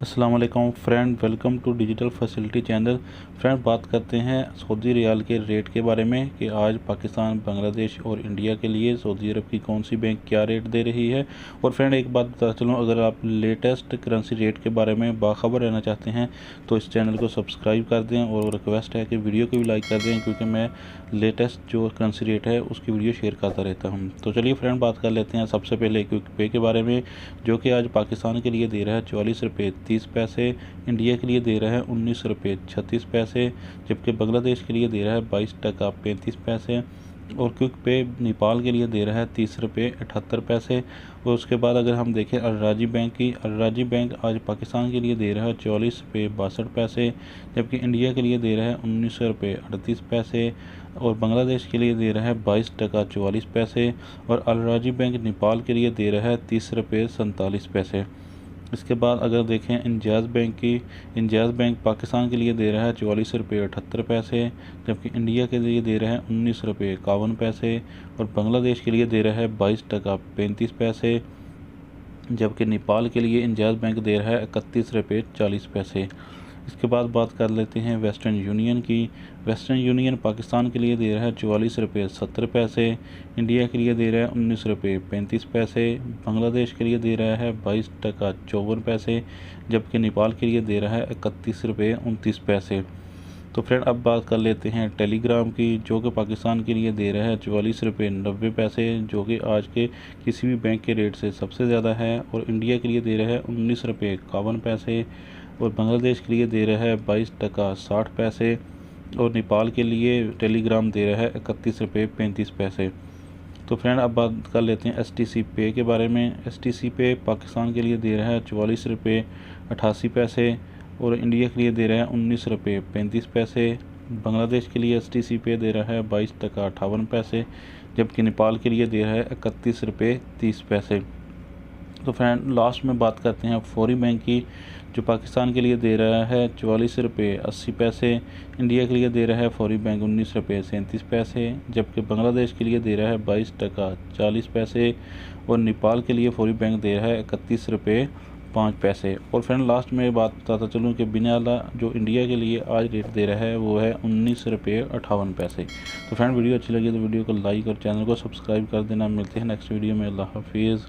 अस्सलाम वालेकुम friend, welcome to digital facility channel. Friend, बात करते हैं सऊदी रियाल के रेट के बारे में कि आज पाकिस्तान, बांग्लादेश और इंडिया के लिए सऊदी अरब की कौन सी बैंक क्या रेट दे रही है। और फ्रेंड, एक बात बता चलूँ, अगर आप लेटेस्ट करेंसी रेट के बारे में बाखबर रहना चाहते हैं तो इस चैनल को सब्सक्राइब कर दें और रिक्वेस्ट है कि वीडियो को भी लाइक कर दें, क्योंकि मैं लेटेस्ट जो करेंसी रेट है उसकी वीडियो शेयर करता रहता हूँ। तो चलिए फ्रेंड, बात कर लेते हैं सबसे पहले क्विक पे के बारे में, जो कि आज पाकिस्तान के लिए दे रहा है 44 रुपये 30 पैसे, इंडिया के लिए दे रहा है 19 रुपये 36 पैसे, जबकि बांग्लादेश के लिए दे रहा है 22 टका 35 पैसे, और क्विक पे नेपाल के लिए दे रहा है 30 रुपये 78 पैसे। और उसके बाद अगर हम देखें अलराजी बैंक की, अलराजी बैंक आज पाकिस्तान के लिए दे रहा है 44 रुपये 62 पैसे, जबकि इंडिया के लिए दे रहा है 19 रुपये 38 पैसे, और बांग्लादेश के लिए दे रहा है 22 टका 44 पैसे, और अलराजी बैंक नेपाल के लिए दे रहा है 30 रुपये 47 पैसे। इसके बाद अगर देखें इंजाज़ बैंक की, इंजाज़ बैंक पाकिस्तान के लिए दे रहा है 44 रुपये 78 पैसे, जबकि इंडिया के लिए दे रहा है 19 रुपये 51 पैसे, और बांग्लादेश के लिए दे रहा है 22 टका 35 पैसे, जबकि नेपाल के लिए इंजाज़ बैंक दे रहा है 31 रुपये 40 पैसे। इसके बाद बात कर लेते हैं वेस्टर्न यूनियन की। वेस्टर्न यूनियन पाकिस्तान के लिए दे रहा है 44 रुपये 70 पैसे, इंडिया के लिए दे रहा है 19 रुपये 35 पैसे, बांग्लादेश के लिए दे रहा है 22 टका 54 पैसे, जबकि नेपाल के लिए दे रहा है 31 रुपये 29 पैसे। तो फ्रेंड, अब बात कर लेते हैं टेलीग्राम की, जो कि पाकिस्तान के लिए दे रहा है 44 रुपये 90 पैसे, जो कि आज के किसी भी बैंक के रेट से सबसे ज़्यादा है, और इंडिया के लिए दे रहा है 19 रुपये 51 पैसे, और बांग्लादेश के लिए दे रहा है 22 टका 60 पैसे, और नेपाल के लिए टेलीग्राम दे रहा है 31 रुपये 35 पैसे। तो फ्रेंड, अब बात कर लेते हैं STC पे के बारे में। STC पे पाकिस्तान के लिए दे रहा है 44 रुपये 88 पैसे, और इंडिया के लिए दे रहा है 19 रुपये 35 पैसे, बांग्लादेश के लिए STC पे दे रहा है 22 टका 58 पैसे, जबकि नेपाल के लिए दे रहा है 31 रुपये 30 पैसे। तो फ्रेंड, लास्ट में बात करते हैं फौरी बैंक की, जो पाकिस्तान के लिए दे रहा है 44 रुपये 80 पैसे, इंडिया के लिए दे रहा है फौरी बैंक 19 रुपये 37 पैसे, जबकि बांग्लादेश के लिए दे रहा है 22 टका 40 पैसे, और नेपाल के लिए फौरी बैंक दे रहा है 31 रुपये 5 पैसे। और फ्रेंड, लास्ट में बात बताता चलूँ कि बिनाला जो इंडिया के लिए आज रेट दे रहा है वो है 19 रुपये 58 पैसे। तो फ्रेंड, वीडियो अच्छी लगी तो वीडियो को लाइक और चैनल को सब्सक्राइब कर देना। मिलते हैं नेक्स्ट वीडियो में। अल्लाह हाफिज़।